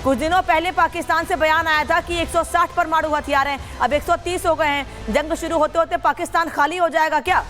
कुछ दिनों पहले पाकिस्तान से बयान आया था कि 160 परमाणु हथियार हैं, अब 130 हो गए हैं। जंग शुरू होते होते पाकिस्तान खाली हो जाएगा क्या?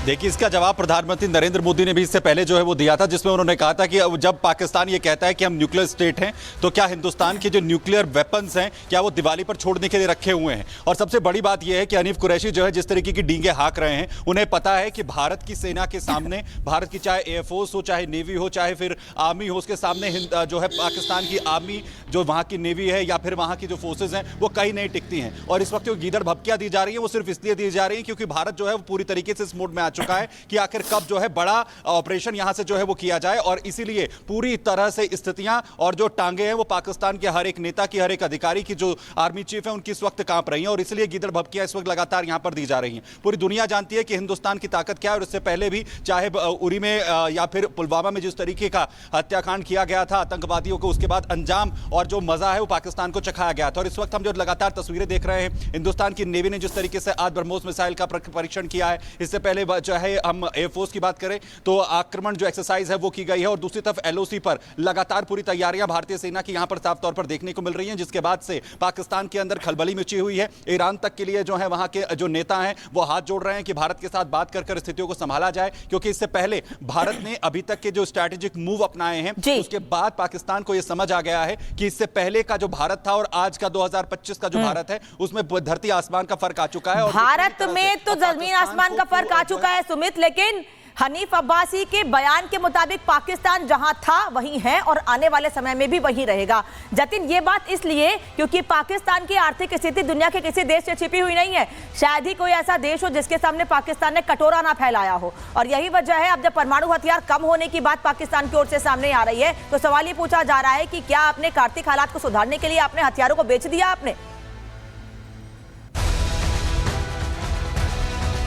देखिए, इसका जवाब प्रधानमंत्री नरेंद्र मोदी ने भी इससे पहले जो है वो दिया था, जिसमें उन्होंने कहा था कि जब पाकिस्तान ये कहता है कि हम न्यूक्लियर स्टेट हैं, तो क्या हिंदुस्तान के जो न्यूक्लियर वेपन्स हैं क्या वो दिवाली पर छोड़ने के लिए रखे हुए हैं। और सबसे बड़ी बात यह है कि हनीफ कुरैशी जो है जिस तरीके की डींगे हाँक रहे हैं, उन्हें पता है कि भारत की सेना के सामने, भारत की चाहे एयरफोर्स हो, चाहे नेवी हो, चाहे फिर आर्मी हो, उसके सामने जो है पाकिस्तान की आर्मी, जो वहाँ की नेवी है या फिर वहाँ की जो फोर्सेज हैं, वो कहीं नहीं टिकती हैं। और इस वक्त जो गीदड़ भपकियाँ दी जा रही हैं वो सिर्फ इसलिए दी जा रही है क्योंकि भारत जो है वो पूरी तरीके से इस मोड में आ चुका है कि आखिर कब जो है बड़ा ऑपरेशन यहां से जो है वो किया जाए। और इसीलिए पूरी तरह से स्थितियां और जो टांगे हैं वो पाकिस्तान के हर एक नेता की, हर एक अधिकारी की, जो आर्मी चीफ है उनकी इस वक्त कांप रही हैं। और इसलिए गीदड़ भपकियां इस वक्त लगातार यहां पर दी जा रही हैं। पूरी दुनिया जानती है कि हिंदुस्तान की ताकत क्या है। और इससे पहले भी चाहे उरी में या फिर पुलवामा में जिस तरीके का हत्याकांड किया गया था आतंकवादियों को, उसके बाद अंजाम और जो मजा है वो पाकिस्तान को चखाया गया था। और इस वक्त हम जो लगातार तस्वीरें देख रहे हैं, हिंदुस्तान की नेवी ने जिस तरीके से आज ब्रह्मोस मिसाइल का परीक्षण किया है, इससे पहले जो है हम एयरफोर्स की बात करें तो आक्रमण जो एक्सरसाइज है वो की गई है। और दूसरी तरफ एलओसी पर लगातार पूरी तैयारियां भारतीय सेना की यहां पर साफ तौर पर देखने को मिल रही हैं, जिसके बाद से पाकिस्तान के अंदर खलबली मची हुई है। ईरान तक के लिए जो है वहां के जो नेता हैं वो हाथ जोड़ रहे हैं कि भारत के साथ बात कर स्थितियों को संभाला जाए, क्योंकि इससे पहले भारत ने अभी तक के जो स्ट्रैटेजिक मूव अपनाए हैं उसके बाद पाकिस्तान को यह समझ आ गया है कि इससे पहले का जो भारत था और आज का 2025 का जो भारत है उसमें धरती आसमान का फर्क आ चुका है। और भारत में तो जमीन आसमान का फर्क आ चुका है सुमित, लेकिन हनीफ अब्बासी के बयान के मुताबिक पाकिस्तान जहां था वहीं है और आने वाले समय में भी वहीं रहेगा। जतिन, ये बात इसलिए क्योंकि पाकिस्तान की आर्थिक स्थिति दुनिया के किसी देश से छिपी हुई नहीं है। शायद ही कोई ऐसा देश हो जिसके सामने पाकिस्तान ने कटोरा ना फैलाया हो। और यही वजह है, अब जब परमाणु हथियार कम होने की बात पाकिस्तान की ओर से सामने आ रही है तो सवाल ये पूछा जा रहा है कि क्या अपने आर्थिक हालात को सुधारने के लिए अपने हथियारों को बेच दिया आपने?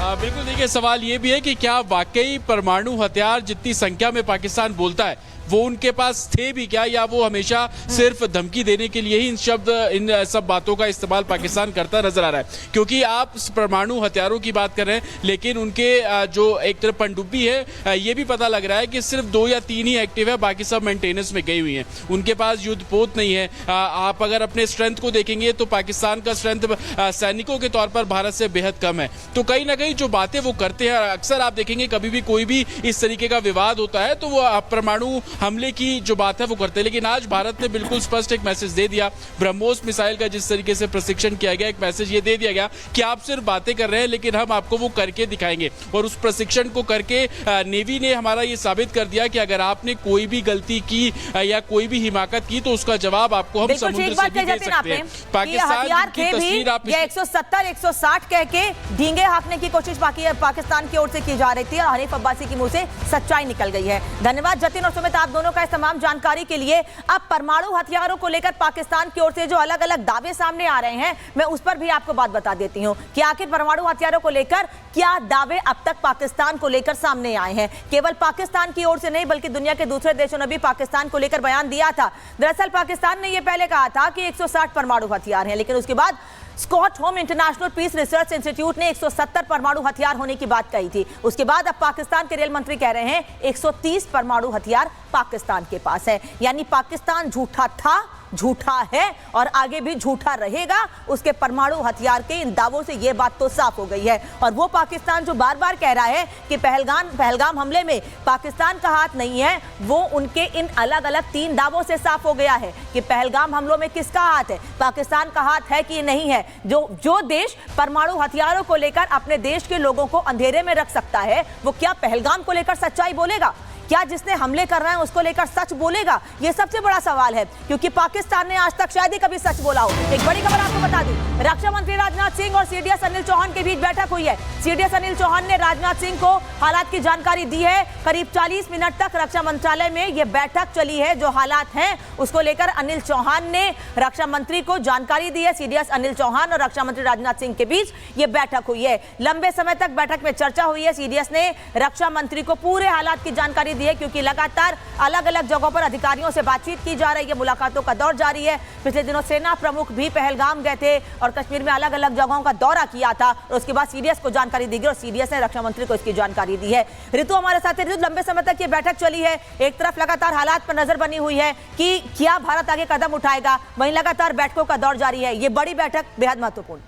बिल्कुल, देखिए सवाल ये भी है कि क्या वाकई परमाणु हथियार जितनी संख्या में पाकिस्तान बोलता है वो उनके पास थे भी क्या, या वो हमेशा सिर्फ धमकी देने के लिए ही इन सब बातों का इस्तेमाल पाकिस्तान करता नजर आ रहा है। क्योंकि आप परमाणु हथियारों की बात कर रहे हैं, लेकिन उनके जो एक तरफ पनडुब्बी है, ये भी पता लग रहा है कि सिर्फ 2 या 3 ही एक्टिव है, बाकी सब मेंटेनेंस में गई हुई हैं। उनके पास युद्धपोत नहीं है। आप अगर अपने स्ट्रेंथ को देखेंगे तो पाकिस्तान का स्ट्रेंथ सैनिकों के तौर पर भारत से बेहद कम है। तो कहीं ना कहीं जो बातें वो करते हैं, अक्सर आप देखेंगे कभी भी कोई भी इस तरीके का विवाद होता है तो वो परमाणु हमले की जो बात है वो करते हैं। लेकिन आज भारत ने बिल्कुल स्पष्ट एक मैसेज दे दिया। ब्रह्मोस मिसाइल का जिस तरीके से प्रशिक्षण किया गया, एक मैसेज ये दे दिया गया कि आप सिर्फ बातें कर रहे हैं लेकिन हम आपको वो करके दिखाएंगे। और उस प्रशिक्षण को करके नेवी ने हमारा ये साबित कर दिया कि अगर आपने कोई भी गलती की या कोई भी हिमाकत की तो उसका जवाब आपको हम समुद्र से भी दे सकते हैं। पाकिस्तान की तस्वीर आप 170 160 कह के ढींगे हाँकने की कोशिश पाकिस्तान की ओर से की जा रही थी और हनीफ अब्बासी की मुंह से सच्चाई निकल गई है। धन्यवाद जतिन और सुमित, आप दोनों का इस तमाम जानकारी के लिए। अब परमाणु हथियारों को लेकर पाकिस्तान की ओर से जो अलग अलग दावे सामने आ रहे हैं, मैं उस पर भी आपको बात बता देती हूं कि आखिर परमाणु हथियारों को लेकर क्या दावे अब तक पाकिस्तान को लेकर सामने आए हैं। केवल पाकिस्तान की ओर से नहीं बल्कि दुनिया के दूसरे देशों ने भी पाकिस्तान को लेकर बयान दिया था। दरअसल पाकिस्तान ने यह पहले कहा था कि 160 परमाणु हथियार हैं, लेकिन उसके बाद Stockholm International Peace Research Institute ने 170 परमाणु हथियार होने की बात कही थी। उसके बाद अब पाकिस्तान के रेल मंत्री कह रहे हैं 130 परमाणु हथियार पाकिस्तान के पास है। यानी पाकिस्तान झूठा था, झूठा है और आगे भी झूठा रहेगा। उसके परमाणु हथियार के इन दावों से यह बात तो साफ हो गई है। और वो पाकिस्तान जो बार बार कह रहा है कि पहलगाम हमले में पाकिस्तान का हाथ नहीं है, वो उनके इन अलग अलग 3 दावों से साफ हो गया है कि पहलगाम हमलों में किसका हाथ है, पाकिस्तान का हाथ है कि नहीं है। जो देश परमाणु हथियारों को लेकर अपने देश के लोगों को अंधेरे में रख सकता है, वो क्या पहलगाम को लेकर सच्चाई बोलेगा? क्या जिसने हमले कर रहे हैं उसको लेकर सच बोलेगा? ये सबसे बड़ा सवाल है, क्योंकि पाकिस्तान ने आज तक शायद ही कभी सच बोला हो। एक बड़ी खबर आपको बता दूं, रक्षा मंत्री राजनाथ सिंह और सीडीएस अनिल चौहान के बीच बैठक हुई है। सीडीएस अनिल चौहान ने राजनाथ सिंह को हालात की जानकारी दी है। करीब 40 मिनट तक रक्षा मंत्रालय में यह बैठक चली है। जो हालात हैं उसको लेकर अनिल चौहान ने रक्षा मंत्री को जानकारी दी है। सीडीएस अनिल चौहान और रक्षा मंत्री राजनाथ सिंह के बीच यह बैठक हुई है। लंबे समय तक बैठक में चर्चा हुई है। सीडीएस ने रक्षा मंत्री को पूरे हालात की जानकारी दी है, क्योंकि लगातार अलग अलग जगहों पर अधिकारियों से बातचीत की जा रही है, मुलाकातों का दौर जारी है। पिछले दिनों सेना प्रमुख भी पहलगाम गए थे और कश्मीर में अलग अलग जगहों का दौरा किया था और उसके बाद सीडीएस को जानकारी दी गई और सीडीएस ने रक्षा मंत्री को इसकी जानकारी दी है। ऋतु हमारे साथ है। ऋतु, लंबे समय तक ये बैठक चली है, एक तरफ लगातार हालात पर नजर बनी हुई है कि क्या भारत आगे कदम उठाएगा, वहीं लगातार बैठकों का दौर जारी है। ये बड़ी बैठक बेहद महत्वपूर्ण।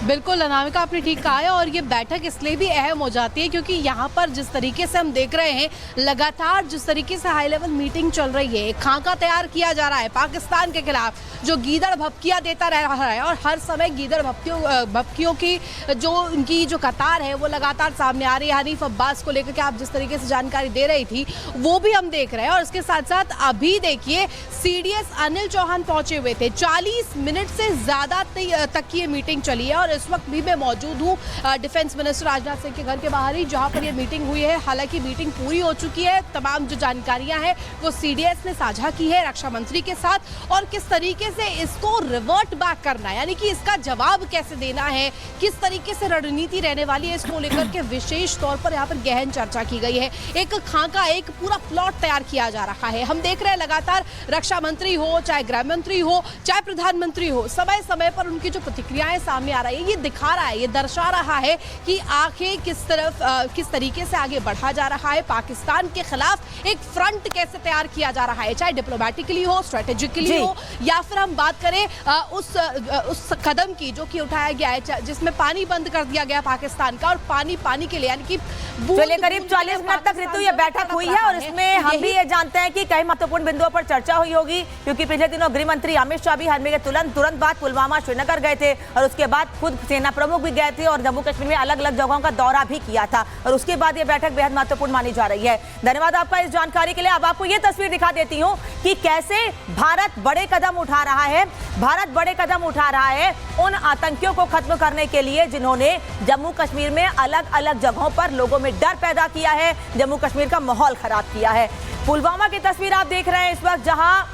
बिल्कुल अनामिका, आपने ठीक कहा है और ये बैठक इसलिए भी अहम हो जाती है क्योंकि यहाँ पर जिस तरीके से हम देख रहे हैं लगातार जिस तरीके से हाई लेवल मीटिंग चल रही है, खाका तैयार किया जा रहा है पाकिस्तान के खिलाफ, जो गीदड़ भपकियां देता रह रहा है और हर समय गीदड़ भपकियों की जो उनकी जो कतार है वो लगातार सामने आ रही है। हनीफ अब्बास को लेकर के आप जिस तरीके से जानकारी दे रही थी वो भी हम देख रहे हैं और इसके साथ साथ अभी देखिए सीडीएस अनिल चौहान पहुंचे हुए थे। 40 मिनट से ज्यादा तक ये मीटिंग चली है और इस वक्त भी मैं मौजूद हूँ डिफेंस मिनिस्टर राजनाथ सिंह के घर के बाहर ही, जहां पर ये मीटिंग हुई है। हालांकि मीटिंग पूरी हो चुकी है, तमाम जो जानकारियां हैं वो सीडीएस ने साझा की है रक्षा मंत्री के साथ और किस तरीके से इसको रिवर्ट बैक करना है, यानी कि इसका जवाब कैसे देना है, किस तरीके से रणनीति रहने वाली है, इसको लेकर के विशेष तौर पर यहाँ पर गहन चर्चा की गई है। एक खाका, एक पूरा प्लॉट तैयार किया जा रहा है। हम देख रहे हैं लगातार रक्षा मंत्री हो, चाहे गृह मंत्री हो, चाहे प्रधानमंत्री हो, समय समय पर उनकी जो प्रतिक्रियाएं सामने आ रही है ये दिखा रहा है, ये दर्शा रहा है कि आखिर किस तरीके से आगे बढ़ा जा रहा है। पाकिस्तान के खिलाफ एक फ्रंट कैसे तैयार किया जा रहा है, चाहे डिप्लोमेटिकली हो, स्ट्रेटेजिकली हो, या फिर हम बात करें उस कदम की जो कि उठाया गया है जिसमें पानी बंद कर दिया गया पाकिस्तान का और पानी के लिए, यानी कि चलिए करीब 40 मिनट तक ऋतु ये बैठक हुई है और इसमें हम भी ये जानते हैं कि कई महत्वपूर्ण बिंदुओं पर चर्चा हुई होगी, क्योंकि पिछले दिनों गृह मंत्री अमित शाह भी हरमे के तुरंत बाद पुलवामा श्रीनगर गए थे और उसके बाद खुद सेना प्रमुख भी गए थे और जम्मू कश्मीर में अलग अलग जगहों का दौरा भी किया था और उसके बाद ये बैठक बेहद महत्वपूर्ण मानी जा रही है। धन्यवाद आपका इस जानकारी के लिए। अब आपको ये तस्वीर दिखा देती हूँ कि कैसे भारत बड़े कदम उठा रहा है। भारत बड़े कदम उठा रहा है उन आतंकियों को खत्म करने के लिए जिन्होंने जम्मू कश्मीर में अलग अलग जगहों पर लोगों में डर पैदा किया है, जम्मू कश्मीर का माहौल खराब किया है। पुलवामा की तस्वीर आप देख रहे हैं इस वक्त, जहां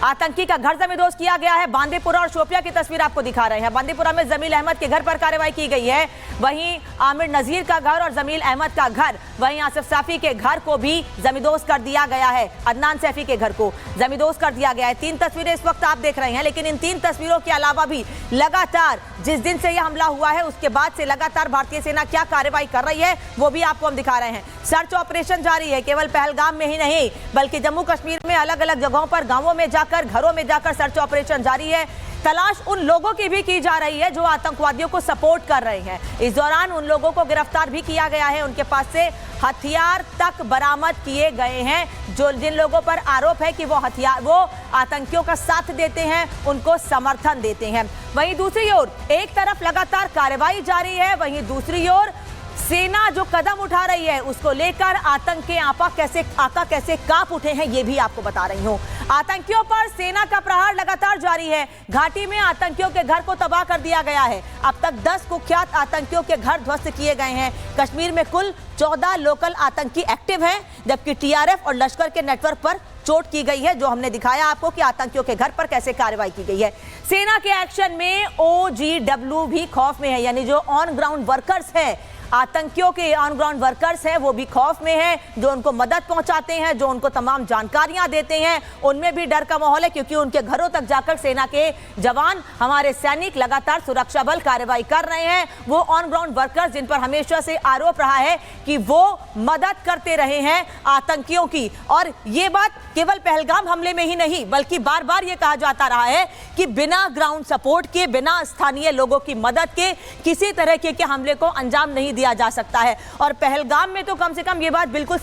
आतंकी का घर जमींदोज किया गया है। बांदीपुरा और शोपिया की तस्वीर आपको दिखा रहे हैं। बांदीपुरा में जमील अहमद के घर पर कार्रवाई की गई है, वहीं आमिर नजीर का घर और जमील अहमद का घर, वहीं आसिफ साफी के घर को भी जमींदोज कर दिया गया है। अदनान सैफी के घर को जमींदोज कर दिया गया है। 3 तस्वीरें इस वक्त आप देख रहे हैं, लेकिन इन 3 तस्वीरों के अलावा भी लगातार जिस दिन से यह हमला हुआ है उसके बाद से लगातार भारतीय सेना क्या कार्रवाई कर रही है वो भी आपको हम दिखा रहे हैं। सर्च ऑपरेशन जारी है, केवल पहलगाम में ही नहीं बल्कि जम्मू कश्मीर में अलग अलग जगहों पर, गांवों में जाकर, घरों में जाकर सर्च ऑपरेशन जारी है। तलाश उन लोगों की भी की जा रही है जो आतंकवादियों को सपोर्ट कर रहे हैं। इस दौरान उन लोगों को गिरफ्तार भी किया गया है, उनके पास से हथियार तक बरामद किए गए हैं। जिन लोगों पर आरोप है कि वो आतंकियों का साथ देते हैं, उनको समर्थन देते हैं। वहीं दूसरी ओर एक तरफ लगातार कार्रवाई जारी है, वहीं दूसरी ओर सेना जो कदम उठा रही है उसको लेकर आतंक के आका कैसे कांप उठे हैं ये भी आपको बता रही हूं। आतंकियों पर सेना का प्रहार लगातार जारी है। घाटी में आतंकियों के घर को तबाह कर दिया गया है। अब तक 10 कुख्यात आतंकियों के घर ध्वस्त किए गए हैं। कश्मीर में कुल 14 लोकल आतंकी एक्टिव हैं, जबकि टीआरएफ और लश्कर के नेटवर्क पर चोट की गई है, जो हमने दिखाया आपको कि आतंकियों के घर पर कैसे कार्रवाई की गई है। सेना के एक्शन में OGW भी खौफ में है, यानी जो ऑन ग्राउंड वर्कर्स हैं, आतंकियों के ऑन ग्राउंड वर्कर्स हैं, वो भी खौफ में हैं। जो उनको मदद पहुंचाते हैं, जो उनको तमाम जानकारियां देते हैं, उनमें भी डर का माहौल है, क्योंकि उनके घरों तक जाकर सेना के जवान, हमारे सैनिक लगातार सुरक्षा बल कार्रवाई कर रहे हैं। वो ऑन ग्राउंड वर्कर्स जिन पर हमेशा से आरोप रहा है कि वो मदद करते रहे हैं आतंकियों की, और ये बात केवल पहलगाम हमले में ही नहीं बल्कि बार बार ये कहा जाता रहा है कि बिना ग्राउंड सपोर्ट के, बिना स्थानीय लोगों की मदद के किसी तरह के हमले को अंजाम नहीं दिया जा सकता है। और पहलगाम में तो कम से कम ये बात बिल्कुल